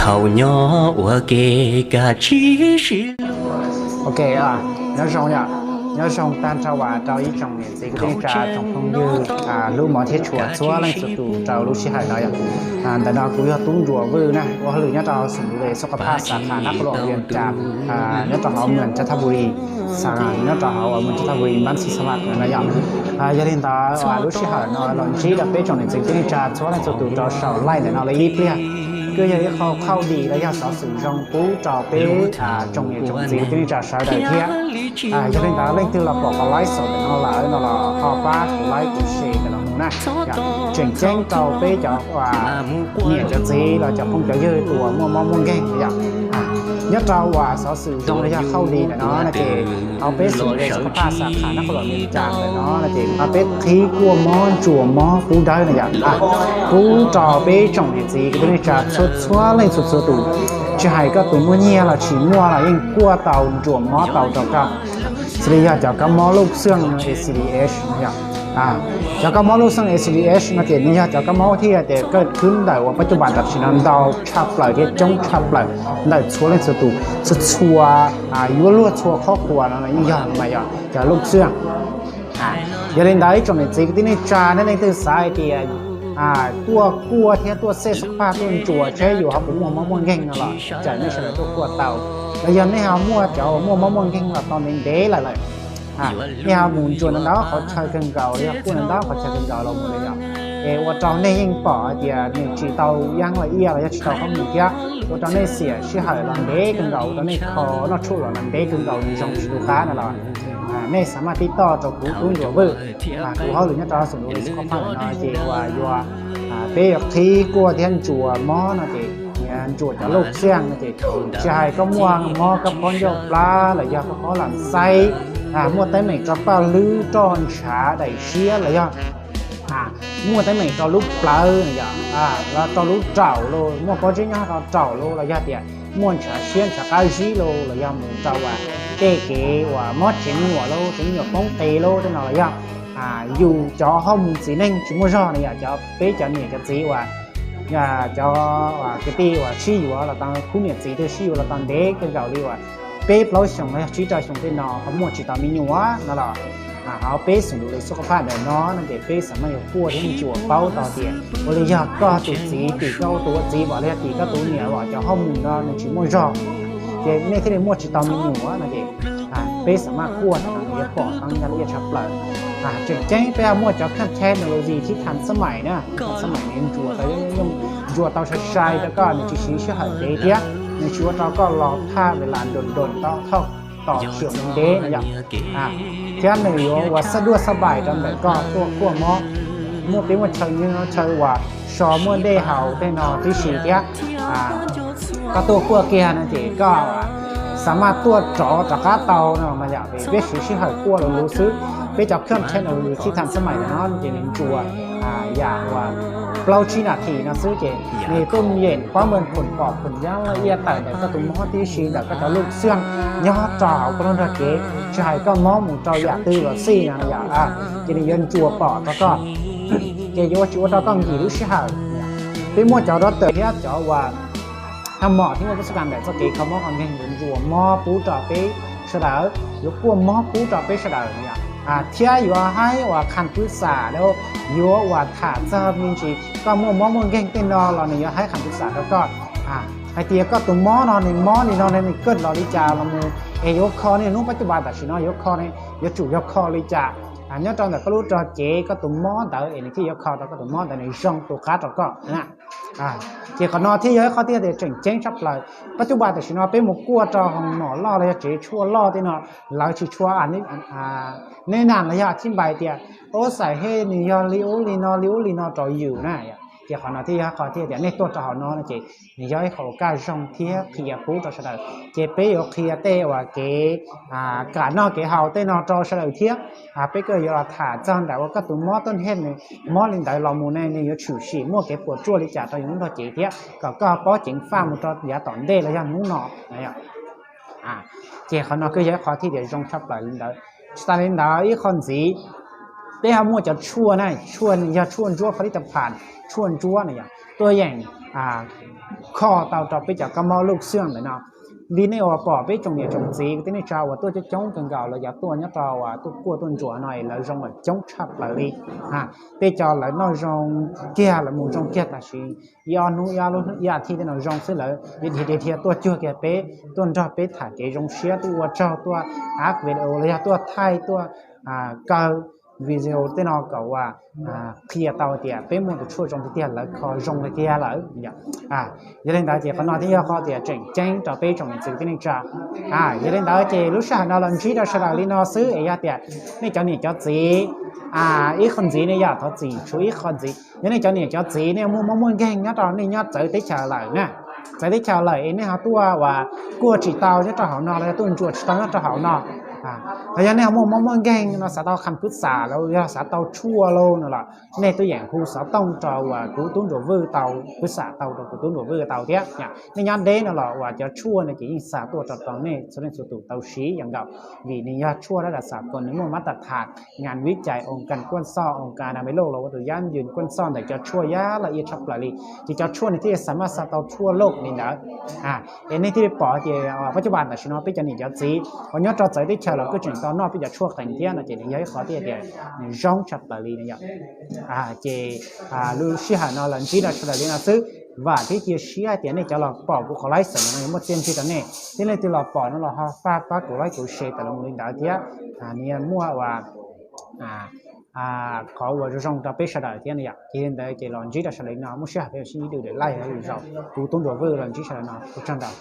好鸟我给个七十路。Ok nhớ xong nhỉ nhớ xong tan trao hòa trao ý trong miền gì cái trà trong phong như lúc mà thiết chùa xóa lên sụt tù trao lúc xí hải nóiแต่เราคุยกับตุ้งจั่ววื้อนะว่าหรือเนี่ยเราสมดุลสุขภาพสาขานักหล่อเรียนจากเนี่ยเราเอาเหมือนจันทบุรีสาขาเนี่ยเราเอาเหมือนจันทบุรีบ้านศรีสวัสดิ์นะอย่างยาลินตาลูกศิษย์เราลองชี้ดับไปจนถึงที่จะช่วยในสุดตัวเราเสาไล่เนี่ยเราเลยรีบเรียกก็ยังเขาเข้าดีแล้วยังสาวสื่อจงปูจ่อไปจงเนี่ยจงจีที่จะใช้ได้เทียยาลินตาเล่นที่เราบอกเขาไล่สดเราหลายเราเขาป้าเขาไล่กุเชกันเรานะอย่างเจ๋งเจ๋งจ่อไปจ่อว่าเนี่ยจะจีเราจะพุ่งจะยืดตัวมั่วมั่วมั่วแก่งอย่างnhấtเราว่าสาวสื่อจงระยะเข้าดีนะเนาะนะเจเอาไปสู่ในสุขภาพสาขานักหล่อเรียนจางเลยเนาะนะเจเอาไปขี้กลัวม้อจั่วม้อปูได้นะอย่างปูจ่อไปจงเนี่ยจีก็ต้องจะชดชัวเลยสุดสุดตู่จะให้ก็ตัวมั่วเนี่ยเราฉีมั่วเรายังกลัวเต่าจั่วม้อเต่าจ่อกับสุริยะจ่อกับม้อลูกเสื่อง ACDH นะอย่างจากกมอลูซัง ACDH นะเจนี่ฮะจากกมอที่จะเกิดขึ้นได้ว่าปัจจุบันตัดสินนั้นเราชับเลยที่จงชับเลยได้ชัวร์เล่นสุดตัวสุดชัวยั่วลวดชัวร์ครอบครัวนั่นยิ่งยังไม่ยังจะลูกเสื่องอย่าเล่นได้จงเป็นสิ่งที่ในจานั่นเองคือสายที่ตัวกลัวที่ตัวเสสุขภาพตัวจั่วใช้อยู่ครับผมมัวมัวเก่งนั่นแหละจะไม่ใช่ตัวกลัวเต่าแล้วยังไม่หามัวจะมัวเก่งละตอนนี้เด้หลายเนี่ยหมุนจวนนั้นเขาใช้กันเก่าเนี่ยพวกนั้นเขาใช้กันเก่าเราหมดเลยอย่างว่าตอนนี้ยังป่อเดียเนี่ยจีเตายังละเอียดเลยจีเตาเขาหมุนเยอะว่าตอนนี้เสียชื่อหายหลังเด็กกันเก่าตอนนี้เขาหน้าชั่วหลังเด็กกันเก่าในช่องลูกค้านั่นแหละไม่สามารถติดต่อจากผู้คุ้นอยู่เว้ยผู้เขาหรือเนี่ยเราสมมติเขาฟังนะจีว่าอยู่เป๊ะที่กลัวที่จั่วม้อนะจีเนี่ยจั่วจะลูกเสี่ยงนะจีชายก็ม่วงม้อกับพอนยกปลาหรือยาก็พอหลังไส้มัวแต่ไม่ก็ปลาลื้อจอนฉาได้เชี่ยเลยย่ะมัวแต่ไม่ก็ลูกปลาเนี่ยแล้วก็ลูกเจ้าโลมัวก็จริงๆเราเจ้าโลเลยย่ะเดียม้วนฉาเชี่ยฉาไก่ชีโลเลยย่ะมึงเจ้าว่าเก๋ๆว่ามอดเฉียงหัวโลเฉียงหัวป้องเตโลที่นั่นเลยย่ะอยู่จ่อห้องสีนั่งชิมจ่อเนี่ยจ่อเป๊ะจ่อเนี่ยก็จีว่าจ่อว่าcái tiว่าชี้อยู่là tao cũngเนี่ยจีตัวชี้là taoเด็กกันเก่าดีว่าเป๊ะเราส่งให้ชี้จ่อส่งไปนอเขาหมดจีตามีหนัวนั่นแหละเขาเป๊ะส่งดูเลยสุขภาพเดี๋ยวน้อนั่นเด็กเป๊ะสามารถอยู่ขั้วที่จั่วเป้าต่อเตียนบริยาก็ตุ่จีตีก็ตัวจีบอกเลยตีก็ตัวเนี่ยว่าจะห้องมึงนั่นชิมจ่อเด็กเนี่ยที่ได้หมดจีตามีหนัวนั่นเด็กเป๊ะสามารถขั้วทางเยอะปอดทางการเรียกชับเลยเจ๋งเจ๊ไปเอาหมดจากขั้นเทคโนโลยีที่ทันสมัยนะสมัยนี้จั่วแต่ยังจั่วเตาใช้แล้วก็ในที่ชี้เชื่อเดียในชีวิตเราก็รอท่าเวลาโดนต้องเท่าต่อเขียวเด้นะอย่างเที่ยหนึ่งว่าสะดวกสบายจำแต่ก็ตัวขั้วม้อมั่วเป็นว่าเชิงยังเชิงว่าชอมั่วได้เห่าได้นอที่ชี้เดียก็ตัวขั้วเกียร์นั่นเองก็สามารถตัวจ่อจากก้าเตาเนาะมาอย่างเป็นชี้ชี้หายขั้วเรารู้สึกไปจับเครื่องเทคโนโลยีที่ทันสมัยนะเนาะจะเน้นจัวอย่างว่าเราชี้นาทีนะซื้อเจในต้มเย็นความเหมือนผลปอกผลย่างละเอียดแต่ก็ตุ้มม้อที่ชี้แต่ก็จะลูกเสื่องย่อจ่อก็ต้องระเกะชายก็ม้อหมูจ่ออยากตื้อหรือซี่นะอย่างจะในยันจัวปอกแล้วก็เจโยจัวเราต้องหยีรู้ชี้หายเป็นม้อจ่อรถเต๋อที่จ่อว่าทำหม้อที่ว่าประสบการณ์แบบสเกะเขาม้อกันเองยันจัวม้อปูจ่อไปเสดายกพวกม้อปูจ่อไปเสดาเนี่ยเที่ยอยู่ให้ว่าคันพุทธาแล้วยัวว่าถาจะมีจีก็มั่วมั่วเก่งเต้นนอเราเนี่ยให้คันพุทธาแล้วก็ไอเตียก็ตัวม้อนอนในม้อนี่นอนในเกิดเราลิจาเราโมยกคอเนี่ยนู้ปัจจุบันแต่ชิโนยกคอเนี่ยยกจุยกคอลิจาเนี่ยตอนแต่ก็รู้จอเจก็ตัวม้อแต่เอ็นที่ยกคอแต่ก็ตัวม้อแต่ในช่องตัวคัดเราก็นะเจ้าขนอที่เยอะเขาที่จะเจ๋งชับเลยปัจจุบันแต่ชิโนเป็นหมกกัวจอของหมอล่อเลยเจ๊ชั่วล่อที่เนาะเราชิชั่วอันนี้ในนานระยะที่ใบเดียโอ้ใส่ให้นิยอลิโอลินอจออยู่นะเจ้าขนอที่เขาที่เดี๋ยวในตัวจอหนอนะเจ๊นิยอให้เขาการช่องเทียเขียปูจอเฉลยเจ๊เป๊ยเขียเตว่าเก๋การนอเก๋เฮาเตนอจอเฉลยเทียเป๊ยก็ยอถ่าจังแต่ว่าก็ตัวม้อต้นเห็ดเนี่ยม้อลินได้เราโมในเนี่ยยฉู่ฉีม้อเก๋ปวดจั่วลิจ่าตอนนี้เราเจ๊เทียก็ป้อเจ๋งฟ้ามันจอยาตอนเด้แล้วยังนู้นหนอเนี่ยเจ้าขนอก็เยอะเขาที่เดี๋ยวจงชับเลยลินได้สไตล์ลินได้อีกคนสีได้หามั่วจะชวนนะชวนอย่าชวนจั่วผลิตภัณฑ์ชวนจั่วเนี่ยตัวอย่าง kho tàu trò bây giờ có mò lúc xương đấy nào vì nếu mà bỏ bây trong nhà trồng gì cái này trào và tôi cho chống cần gạo là giá tôi nhớ trào và tôi cua tôi chùa này là rong là chống chập lại đi bây giờ lại nói rong kia là một rong kia ta chỉ do nuôi do luôn do thì nó rong sẽ là thì tôi chưa kể bé tôi cho bé thả cái rong xía tôi cho tôi ác về đầu là tôi thay tôi cơ video tên nó cậu kia tàu tiền bé muốn được chua trong cái tiền là khó rong cái kia là giờ đến đó thì phần nói thì khó thì chỉnh chỉnh cho bé trong những cái này cha giờ đến đó thì lúc sau nó làm gì đó sau đó đi nó xử ấy ya tiền này cho nên cho gì ít con gì này ya thọ gì chú ít con gì giờ này cho nên cho gì này muốn ghen nhá đó này nhá tới tới trả lại nè tới tới trả lại này họ tua và cua chỉ tàu nhá cho họ nó là tuần chuột tao cho họ nó thời gian này mong ghen nó sẽ tao khăm cứt xảแล้วsẽ tao chua luôn nữa là này tôi dạng khu sẽ tông trò và cú tuấn đồ vư tàu cứ xả tàu đồ cú tuấn đồ vư tàu thế nhá nên nhắn đấy nó là và cho chua này chỉ xảตัวtrò tàu này cho nên số tụ tàu xíอย่างเก่าvìนี่ยาชั่วระดับสากลในมาตรฐานงานวิจัยองค์การก้นซ่อองค์การอนามัยโลกเราว่าตัวย่านยืนก้นซ่อนแต่จะชั่วยาละเอียดชับละลีที่จะชั่วในที่สามารถสตาชั่วโลกนี่นะเอ็นนี่ที่ปอที่ปัจจุบันแต่ชิโนพิจารณาจะจีวันนี้เราจะได้เชื่อเราก็จึงตอนนอกพิจารณาชั่วแต่งเที่ยงนะจีนี่ย้ายขอที่เดียวร้องชับละลีนี่อย่างจีลูกชี้หาเราหลังจีเราชับละลีนะซึ่งว่าที่จะชี้ให้เดียวนี่จะเราปอกกูขอไล่เสร็จนะมันเต็มที่ตอนนี้ที่นี่ที่เราปอกนั่นเราฮะฟ้ากูไล่กูเชแต่เราไม่ได้เดียวนี่มั่วว่าcó vừa trong tập bếp sợi thiên này thì hiện tại cái lon chỉ là sợi nào muốn sợi phải xin đi được để lại hay là sao, tú tung đồ vừa lon chỉ sợi nào, tôi chẳng đâu.